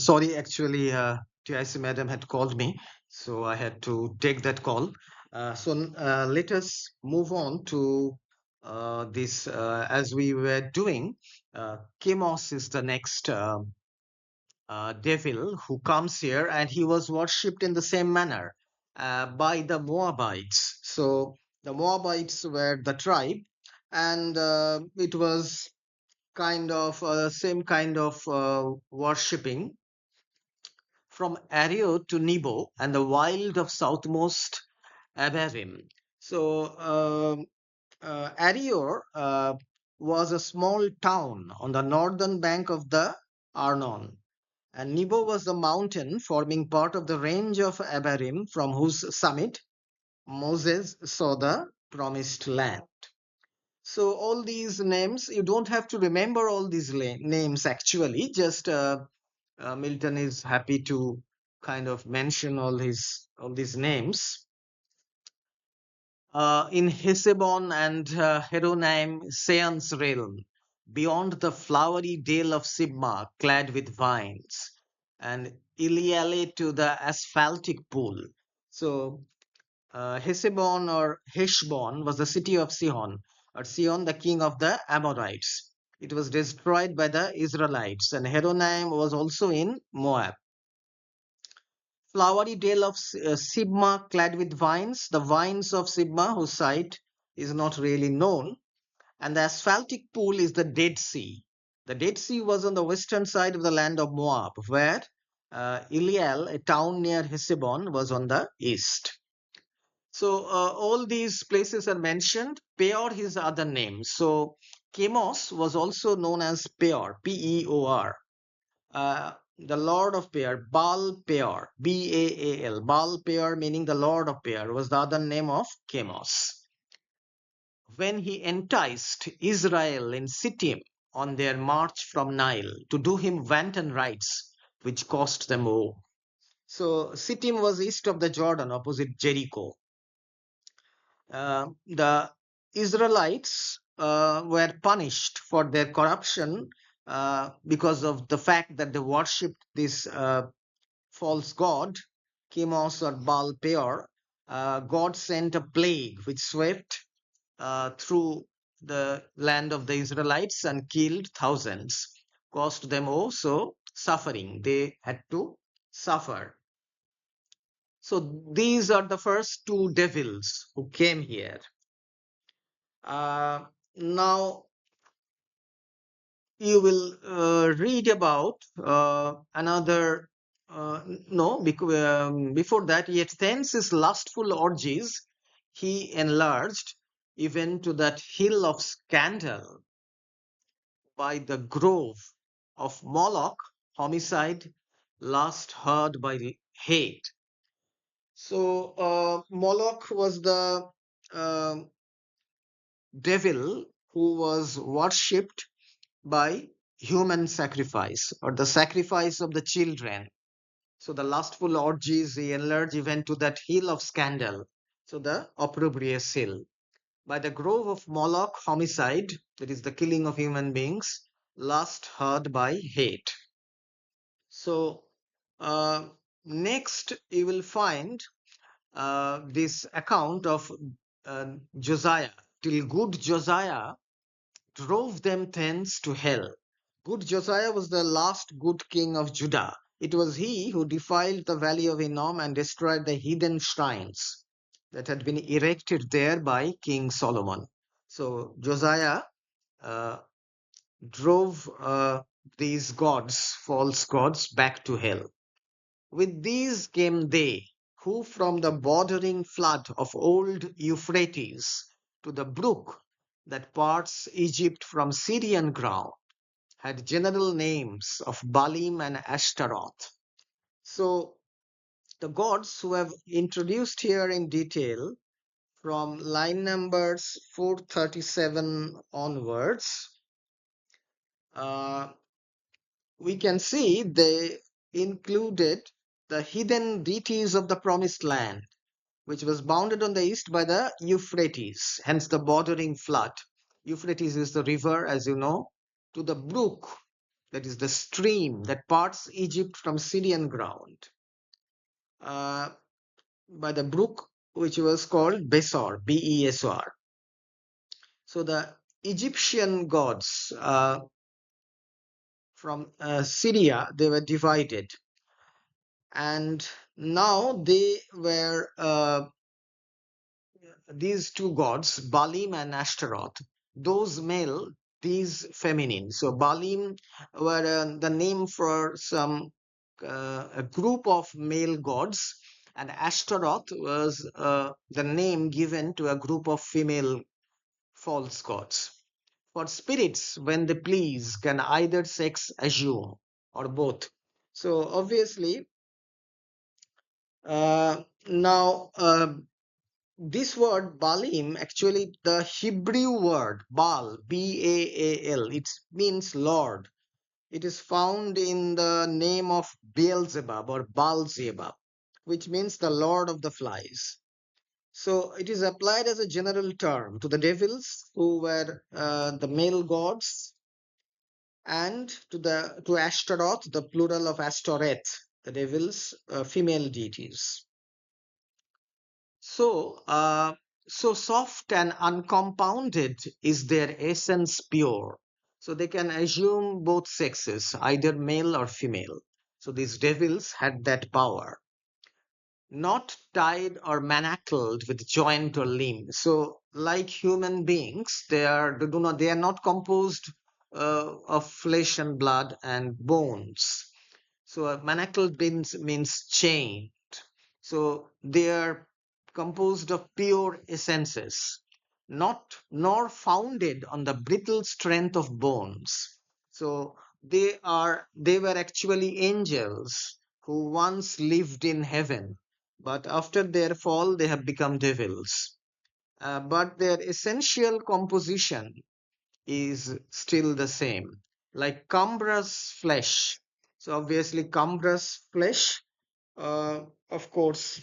Sorry, actually, TIC madam had called me, so I had to take that call. Let us move on to this. As we were doing, Chemos is the next devil who comes here, and he was worshipped in the same manner by the Moabites. So the Moabites were the tribe, and it was kind of same kind of worshipping from Ario to Nebo and the wild of southmost Abarim. So Ario was a small town on the northern bank of the Arnon, and Nebo was the mountain forming part of the range of Abarim, from whose summit Moses saw the promised land. So all these names, you don't have to remember all these names actually. Just Milton is happy to kind of mention all these names. In Hesebon and Heronaim, Sean's realm, beyond the flowery dale of Sibma, clad with vines, and Iliale to the asphaltic pool. So Hesebon or Heshbon was the city of Sihon, or Sihon, the king of the Amorites. It was destroyed by the Israelites, and Horonaim was also in Moab. Flowery dale of Sibma, clad with vines, the vines of Sibma, whose site is not really known, and the asphaltic pool is the Dead Sea. The Dead Sea was on the western side of the land of Moab, where Eliel, a town near Hesebon, was on the east. So all these places are mentioned. Peor is the other name. So Chemos was also known as Peor, Peor. The Lord of Peor, Baal Peor, Baal. Baal Peor, meaning the Lord of Peor, was the other name of Chemos. When he enticed Israel in Sittim on their march from Nile to do him wanton rites, which cost them woe. So Sittim was east of the Jordan, opposite Jericho. The Israelites were punished for their corruption because of the fact that they worshipped this false god, Chemos or Baal Peor. God sent a plague which swept through the land of the Israelites and killed thousands, caused them also suffering. They had to suffer. So these are the first two devils who came here. Uh, Now you will read about another. No, because, before that, yet thence his lustful orgies he enlarged even to that hill of scandal by the grove of Moloch, homicide, last heard by hate. So Moloch was the um devil who was worshipped by human sacrifice or the sacrifice of the children. So the lustful orgies he enlarged even to that hill of scandal. So the opprobrious hill. By the grove of Moloch, homicide, that is the killing of human beings, lust heard by hate. So next you will find this account of Josiah. Till good Josiah drove them thence to hell. Good Josiah was the last good king of Judah. It was he who defiled the valley of Hinnom and destroyed the heathen shrines that had been erected there by King Solomon. So Josiah uh, drove these gods, false gods, back to hell. With these came they who from the bordering flood of old Euphrates to the brook that parts Egypt from Syrian ground had general names of Baalim and Ashtaroth. So the gods who have introduced here in detail from line numbers 437 onwards, uh, we can see they included the hidden deities of the promised land, which was bounded on the east by the Euphrates, hence the bordering flood. Euphrates is the river, as you know, to the brook. that is the stream that parts Egypt from Syrian ground, uh, by the brook which was called Besor, Besor. So the Egyptian gods from Syria, they were divided, and now they were these two gods, Baalim and Ashtaroth, those male, these feminine. So Baalim were the name for some a group of male gods, and Ashtaroth was the name given to a group of female false gods. For spirits, when they please, can either sex assume or both. So obviously, now this word Baalim, actually the Hebrew word Baal, B-A-A-L, it means Lord. It is found in the name of Beelzebub or Baalzebub, which means the Lord of the Flies. So it is applied as a general term to the devils who were the male gods, and to Ashtaroth, the plural of Ashtoreth, the devils, female deities. So, so soft and uncompounded is their essence pure. So they can assume both sexes, either male or female. So these devils had that power, not tied or manacled with joint or limb. So, like human beings, they are not composed of flesh and blood and bones. So, manacled means chained. So they are composed of pure essences, not nor founded on the brittle strength of bones. So they were actually angels who once lived in heaven, but after their fall they have become devils. But their essential composition is still the same, like cumbrous flesh. So obviously cumbrous flesh, uh, of course,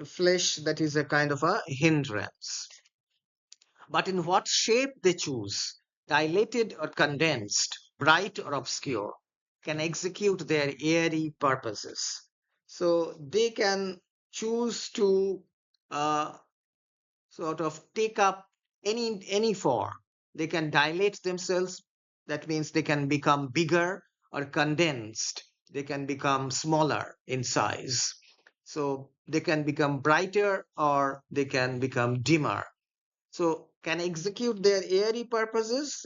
flesh that is a kind of a hindrance. But in what shape they choose, dilated or condensed, bright or obscure, can execute their airy purposes. So they can choose to uh, sort of take up any form. They can dilate themselves. That means they can become bigger, or condensed. They can become smaller in size. So they can become brighter or they can become dimmer. So can execute their airy purposes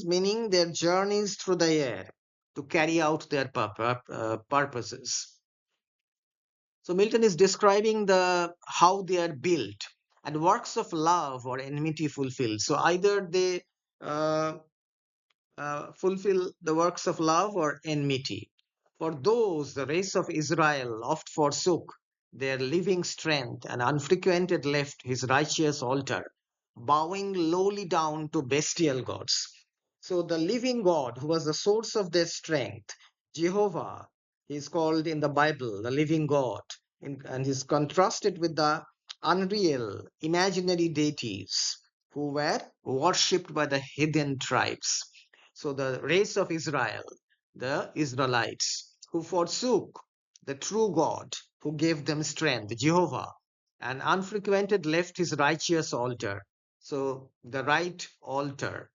meaning their journeys through the air to carry out their purposes. So Milton is describing the how they are built and works of love or enmity fulfilled. So either they uh, fulfill the works of love or enmity. For those, the race of Israel oft forsook their living strength and unfrequented left his righteous altar, bowing lowly down to bestial gods. So the living God, who was the source of their strength, Jehovah, he is called in the Bible the living God, and is contrasted with the unreal, imaginary deities who were worshipped by the heathen tribes. So the race of Israel, the Israelites, who forsook the true God, who gave them strength, Jehovah, and unfrequented left his righteous altar. So the right altar,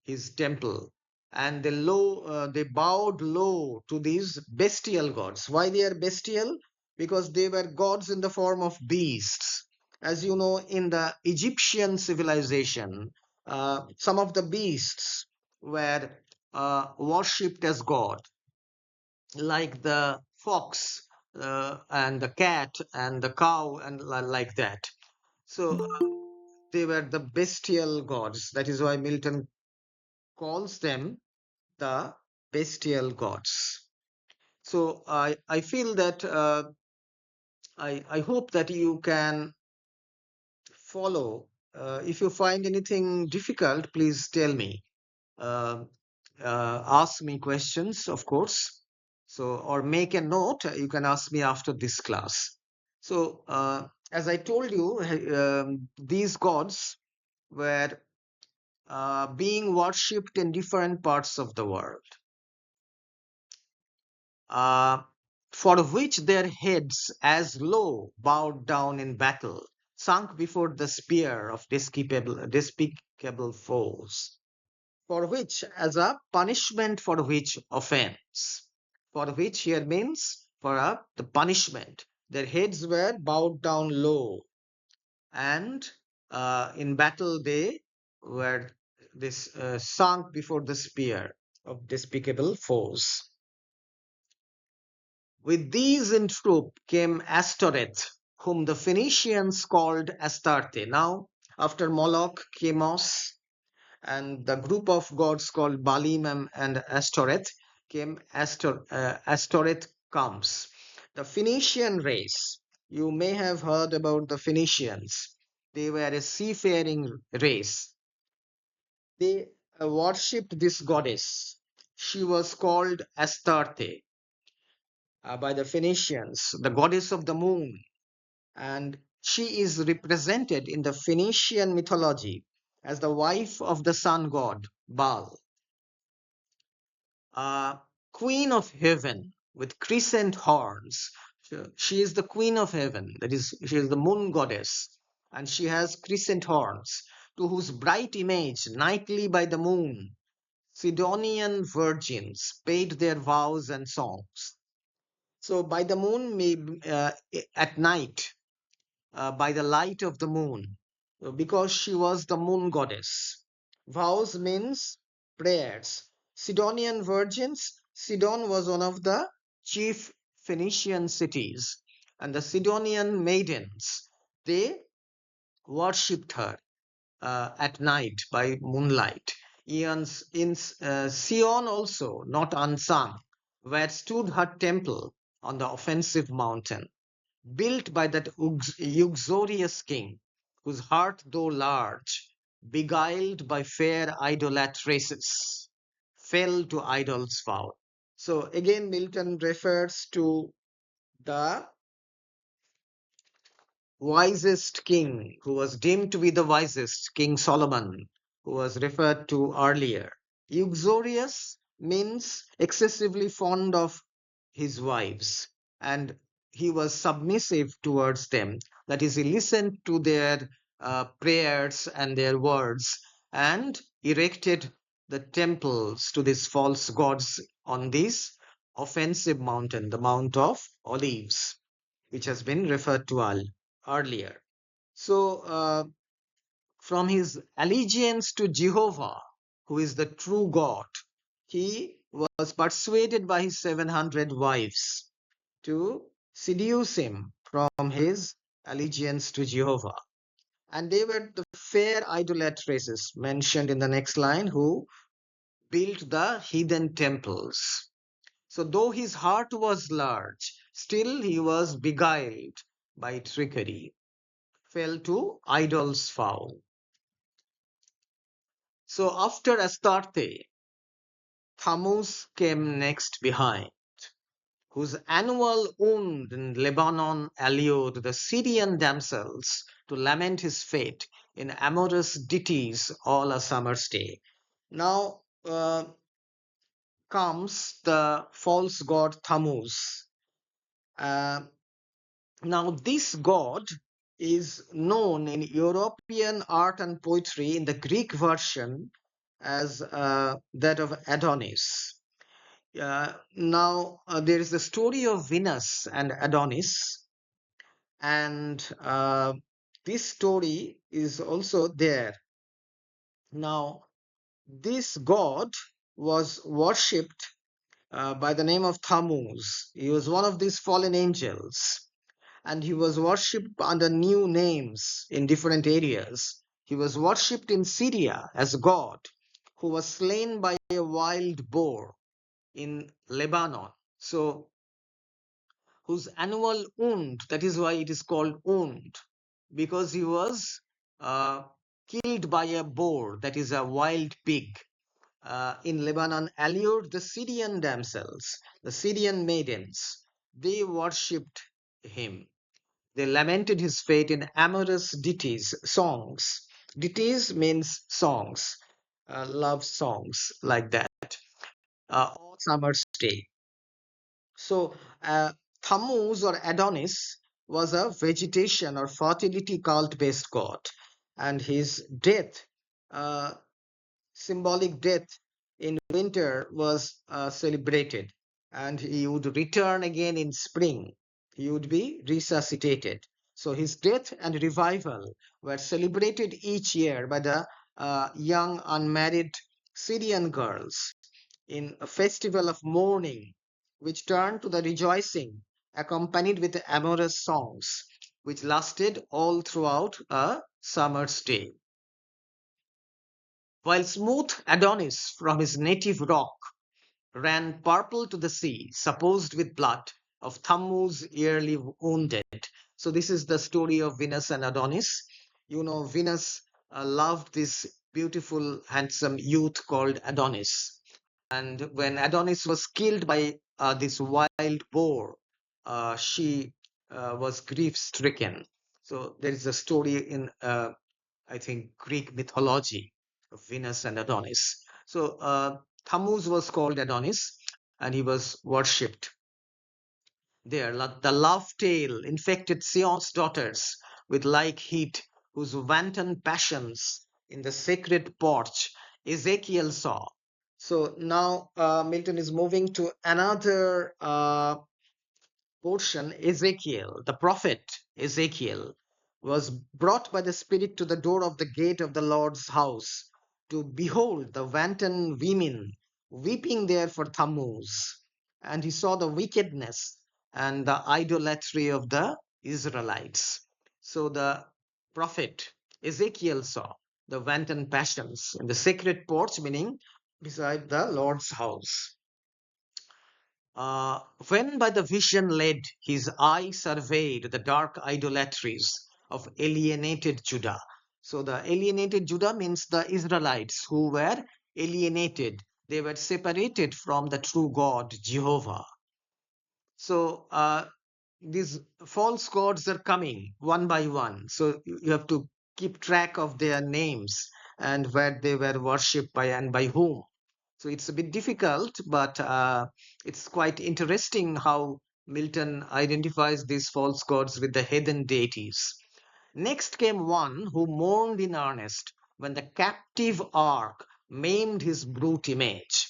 his temple, and they bowed low to these bestial gods. Why they are bestial? Because they were gods in the form of beasts. As you know, in the Egyptian civilization, some of the beasts were worshipped as god, like the fox, and the cat and the cow, and like that. So they were the bestial gods. That is why Milton calls them the bestial gods. So I feel that I hope that you can follow. If you find anything difficult, please tell me. Uh, Ask me questions, of course. So, or make a note. You can ask me after this class. So, as I told you, these gods were being worshipped in different parts of the world. uh, for which their heads as low bowed down in battle, sunk before the spear of despicable foes, for which, as a punishment for which offense, for which here means for the punishment, their heads were bowed down low, and in battle they were sunk before the spear of despicable foes. With these in troop came Astoreth, whom the Phoenicians called Astarte. Now, after Moloch, Chemos, and the group of gods called Baalim and Astoreth came Astoreth comes. The Phoenician race, you may have heard about the Phoenicians. They were a seafaring race. They worshipped this goddess. She was called Astarte by the Phoenicians, the goddess of the moon, and she is represented in the Phoenician mythology as the wife of the sun god Baal, queen of heaven with crescent horns. She is the queen of heaven, that is, she is the moon goddess, and she has crescent horns, to whose bright image nightly by the moon Sidonian virgins paid their vows and songs. So by the moon, at night, by the light of the moon, because she was the moon goddess. Vows means prayers. Sidonian virgins. Sidon was one of the chief Phoenician cities, and the Sidonian maidens, they worshipped her at night by moonlight. In Sion also, not unsung, where stood her temple on the offensive mountain, built by that uxorious king, whose heart, though large, beguiled by fair idolatresses, fell to idols' vow. So again, Milton refers to the wisest king, who was deemed to be the wisest, King Solomon, who was referred to earlier. Uxorious means excessively fond of his wives, and he was submissive towards them. That is, he listened to their prayers and their words and erected the temples to these false gods on this offensive mountain, the Mount of Olives, which has been referred to earlier. So, from his allegiance to Jehovah, who is the true God, he was persuaded by his 700 wives to seduce him from his allegiance to Jehovah. And they were the fair idolatresses mentioned in the next line, who built the heathen temples. So, though his heart was large, still he was beguiled by trickery, fell to idols' vow. So after Astarte, Tammuz came next behind, whose annual wound in Lebanon allured the Syrian damsels to lament his fate in amorous ditties all a summer's day. Now comes the false god Tammuz. Uh, Now this god is known in European art and poetry in the Greek version as that of Adonis. Now there is the story of Venus and Adonis, and this story is also there. Now, this god was worshipped by the name of Tammuz. He was one of these fallen angels, and he was worshipped under new names in different areas. He was worshipped in Syria as God, who was slain by a wild boar in Lebanon. So, whose annual wound, that is why it is called wound, because he was uh, killed by a boar, that is a wild pig, in Lebanon, allured the Syrian damsels, the Syrian maidens. They worshipped him. They lamented his fate in amorous ditties, songs. Ditties means songs, love songs like that, all summer's day. So, Tammuz or Adonis was a vegetation or fertility cult based god, and his death, uh, symbolic death in winter, was celebrated, and he would return again in spring. He would be resuscitated. So, his death and revival were celebrated each year by the young unmarried Syrian girls in a festival of mourning, which turned to the rejoicing, accompanied with amorous songs, which lasted all throughout a summer's day. While smooth Adonis from his native rock ran purple to the sea, supposed with blood, of Tammuz yearly wounded. So this is the story of Venus and Adonis. You know, Venus loved this beautiful, handsome youth called Adonis. And when Adonis was killed by this wild boar, she was grief stricken. So there is a story in, I think, Greek mythology of Venus and Adonis. So Tammuz was called Adonis, and he was worshipped there. The love tale infected Sion's daughters with like heat, whose wanton passions in the sacred porch Ezekiel saw. So now Milton is moving to another portion. Ezekiel, the prophet Ezekiel, was brought by the Spirit to the door of the gate of the Lord's house to behold the wanton women weeping there for Tammuz. And he saw the wickedness and the idolatry of the Israelites. So the prophet Ezekiel saw the wanton passions in the sacred porch, meaning beside the Lord's house. When by the vision led, his eye surveyed the dark idolatries of alienated Judah. So the alienated Judah means the Israelites who were alienated. They were separated from the true God, Jehovah. So these false gods are coming one by one. So you have to keep track of their names and where they were worshipped by and by whom. So it's a bit difficult, but it's quite interesting how Milton identifies these false gods with the heathen deities. Next came one who mourned in earnest when the captive ark maimed his brute image.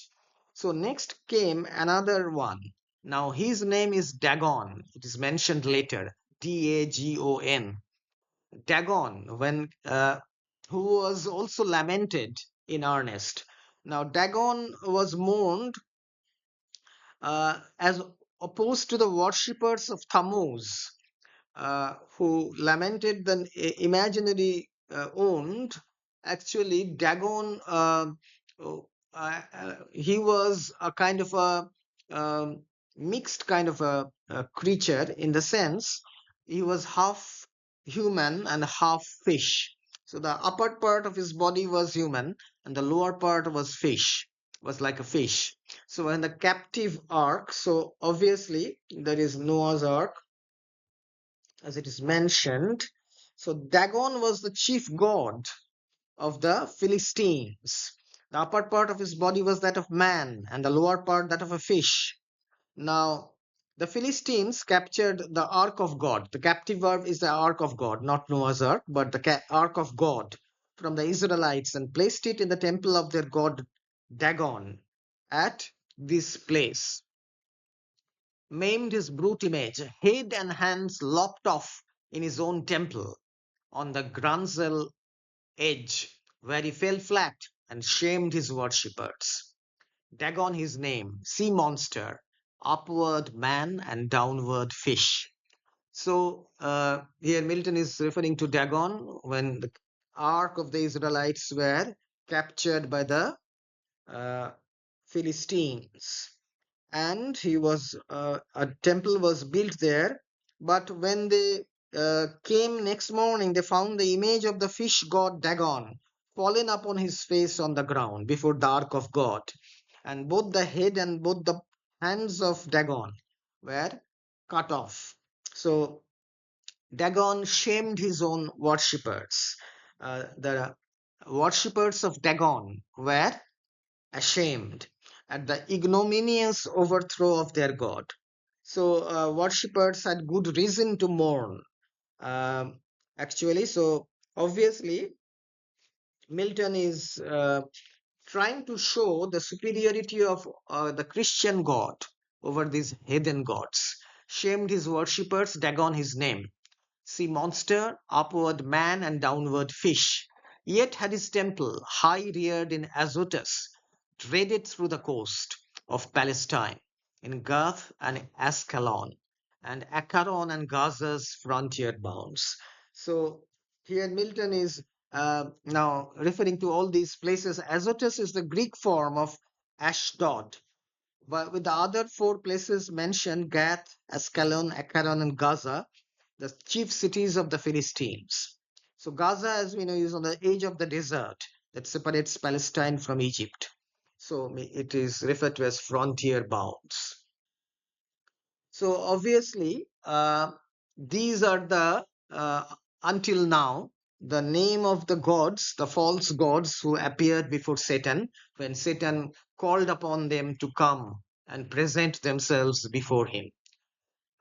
So next came another one. Now his name is Dagon. It is mentioned later. Dagon. Dagon, when who was also lamented in earnest. Now Dagon was mourned as opposed to the worshippers of Tammuz, who lamented the imaginary owned. Actually, Dagon, he was a kind of a mixed kind of a creature, in the sense he was half human and half fish. So the upper part of his body was human, and the lower part was fish, was like a fish. So when the captive ark, so obviously there is Noah's ark, as it is mentioned. So Dagon was the chief god of the Philistines. The upper part of his body was that of man, and the lower part that of a fish. Now, the Philistines captured the Ark of God. The captive verb is the Ark of God, not Noah's Ark, but the Ark of God from the Israelites, and placed it in the temple of their god Dagon at this place. Maimed his brute image, head and hands lopped off in his own temple on the Grunzel edge, where he fell flat and shamed his worshippers. Dagon his name, sea monster, upward man and downward fish. So here Milton is referring to Dagon when the ark of the Israelites were captured by the uh, Philistines, and he was a temple was built there. But when they came next morning, they found the image of the fish god Dagon fallen upon his face on the ground before the ark of God, and both the head and both the hands of Dagon were cut off. So Dagon shamed his own worshippers. The worshippers of Dagon were ashamed at the ignominious overthrow of their god. So worshippers had good reason to mourn. Um, Actually, so obviously, Milton is trying to show the superiority of the Christian God over these heathen gods. Shamed his worshippers, Dagon his name. See monster, upward man, and downward fish. Yet had his temple, high reared in Azotus, dreaded through the coast of Palestine, in Gath and Ascalon, and Acharon and Gaza's frontier bounds. So here Milton is now referring to all these places. Azotus is the Greek form of Ashdod, but with the other four places mentioned, Gath, Ascalon, Acharon, and Gaza, the chief cities of the Philistines. So Gaza, as we know, is on the edge of the desert that separates Palestine from Egypt. So it is referred to as frontier bounds. So obviously, these are the until now the name of the gods, the false gods who appeared before Satan when Satan called upon them to come and present themselves before him.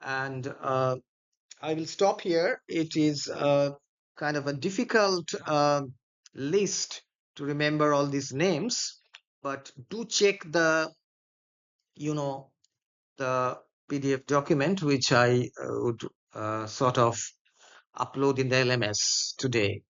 And I will stop here. It is kind of a difficult list to remember all these names, but do check the, you know, the PDF document which I would sort of upload in the LMS today.